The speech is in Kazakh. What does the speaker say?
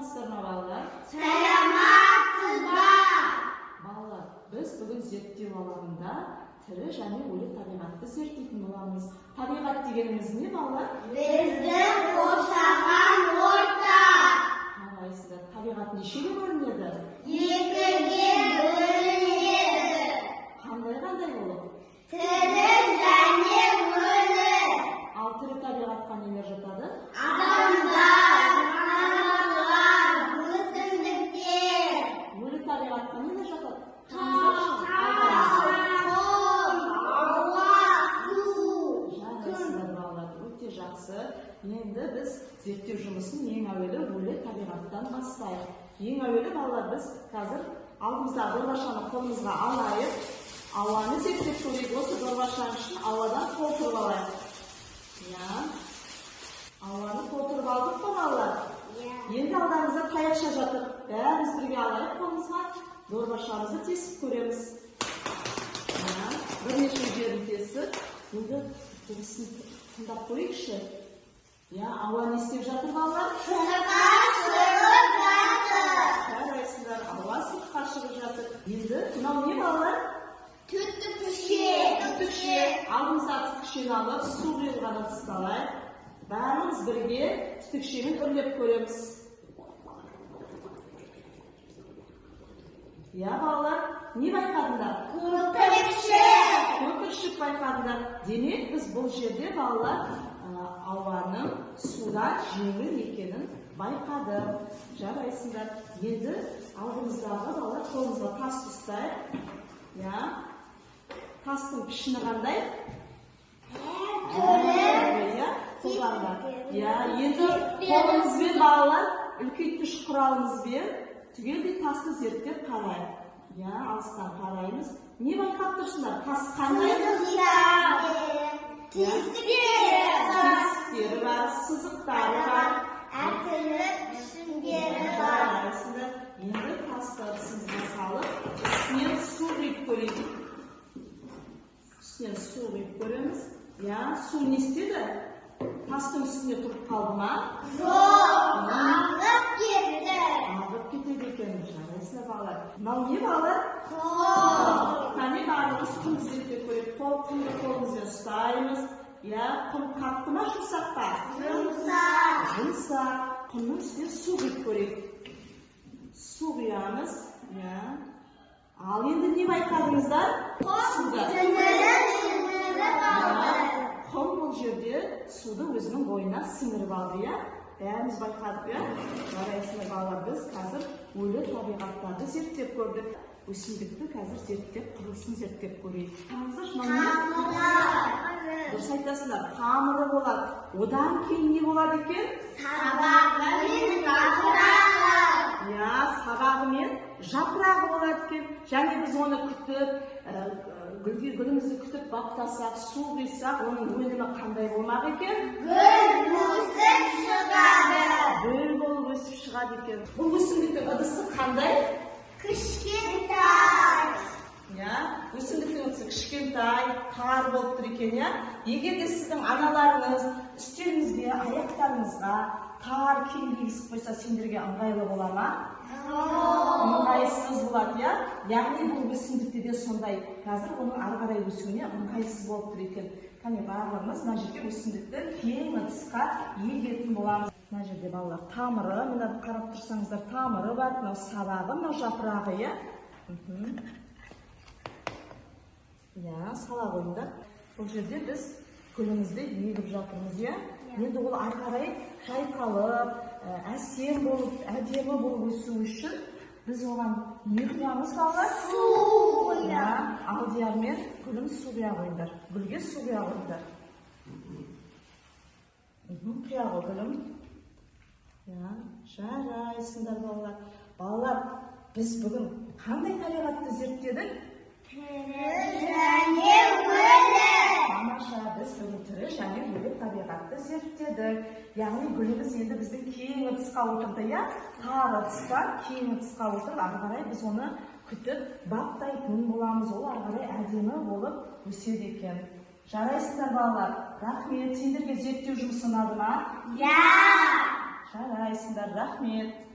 саламатсыздар ма балалар? Саламатсыз ба? Балалар, біз бүгін зерттеу алаңында тірі және өлі табиғатты зерттейтін боламыз. Табиғат дегеніміз не, балалар? Бізді қоршаған орта. Қарайсыздар, табиғат нешеге бөлінеді? Екіге бөлінеді. Қандай болып? Тірі және өлі. Ал тірі табиғатқа нелер жатады? Адамдар, жануарлар, өсімдіктер. Өлі табиғатқа нелер жатады? Ауа, су. Жарайсыздар балалар, өте жақсы. Енді біз зерттеу жұмысын ең әуелі өлі табиғаттан бастайық. Ең әуелі балалар, біз қазір алдымызда дорбашаны қолымызға алайық. Ауаны зерттеп көрейік. Осы дорбашаның үшін ауадан толтырып алайық. Ауаны толтырып алдық па балалар? Енді алдымызда таяқша жатыр. Бәріміз бірге алайық қолымызға. Дорбашамызды тесіп көреміз. Бірнеше жерін тесіп, енді дыбысын тыңдап қойайықшы. Ауа не істеп жатыр балалар? Сыртқа шығып жатыр. Қарайсыздар, ауа сыртқа шығып жатыр. Енді мынау не балалар? Түтікше. Алдымызға түтікшені алып, су құйылған ыдысты алайық. Бәріміз бірге түтікшемен үрлеп көреміз. Балалар, не байқадыңдар? Көпіршік байқадыңдар. Демек, біз бұл жерде балалар ауаның суда жеңіл екенін байқадық. Жарайсыңдар. Енді алдымыздағы балалар қолымызға тас ұстайық. Тастың пішіні қандай? Енді қолымызбен балалар үлкейткіш құралымызбен түгелдей тасты зерттеп қарайық. Алыстан қараймыз. Не байқап тұрсыңдар? Тас қандай? Тесіктері бар, сызықтары бар. Әртүрлі пішіндері бар. Енді тасты сізге салып, үстінен су құйып көрейік. Үстінен су құйып көреміз. Су не істеді? Тастың үстіне тұрып қалды ма? Жоқ, ағып кетті. Ағып кетеді екен. Жарайсыздар балалар. Мынау не балалар? Құм. Қане барлығымыз құм зерттеп көрейік. Құмды қолымызбен ұстаймыз. Құм қатты ма, жұмсақ па? Жұмсақ. Құмның үстіне су құйып көрейік. Су құямыз. Ал енді не байқадыңыздар? Құм бұл жерде суды өзінің бойына сіңіріп алды. Бәріміз байқадық. Жарайсыңдар балалар, біз қазір өлі табиғаттарды зерттеп көрдік. Өсімдікті қазір зерттеп, құрылысын зерттеп көрейік. Дұрыс айтасыңдар, тамыры болады. Одан кейін не болады екен? Сабағы мен жапырағы. Сабағы мен жапырағы болады екен. Және біз оны күтіп, гүлімізді күтіп баптасақ, су құйсақ, оның өнімі қандай болмақ екен? Гүл болып өсіп шығады екен. Бұл өсімдіктің ыдысы қандай? Кішкентай. Өсімдіктің ыдысы кішкентай, тар болып тұр екен. Егер де сіздің аналарыңыз үстеліңізге, аяқтарыңызға тар киім кигізіп қойса, сендерге ыңғайлы бола ма? Ыңғайсыз болады. Яғни бұл өсімдікте де сондай. Қазір оның ары қарай өсуіне ыңғайсыз болып тұр екен. Қане барлығымыз мына жерде өсімдікті кең ыдысқа егетін боламыз. Мына жерде балалар тамыры, мына қарап тұрсаңыздар, тамыры бар, мынау сабағы, мынау жапырағы. Сала қойыңдар. Бұл жерде біз гүлімізді егіп жатырмыз. Енді ол ары қарай жайқалып, әсем болып, әдемі болып өсу үшін біз оған не құямыз балалар? Су құямыз. Алдиярмен гүлін су құя қойыңдар. Гүлге су құя қойыңдар. Құя ғой гүлім. Жарайсыңдар балалар. Балалар, біз бүгін қандай табиғатты зерттедік? Тірі және өлі. Тамаша, біз бүгін тірі және өлі табиғатты зерттедік. Яғни гүліміз енді біздің кең ыдысқа отырды. Тар ыдысқа, кең ыдысқа отырып, ары қарай біз оны күтіп баптайтын боламыз. Ол ары қарай әдемі болып өседі екен. Жарайсыңдар балалар. Рахмет, сендерге зерттеу жұмысы ұнады ма? Ja! Жарайсыңдар, рахмет.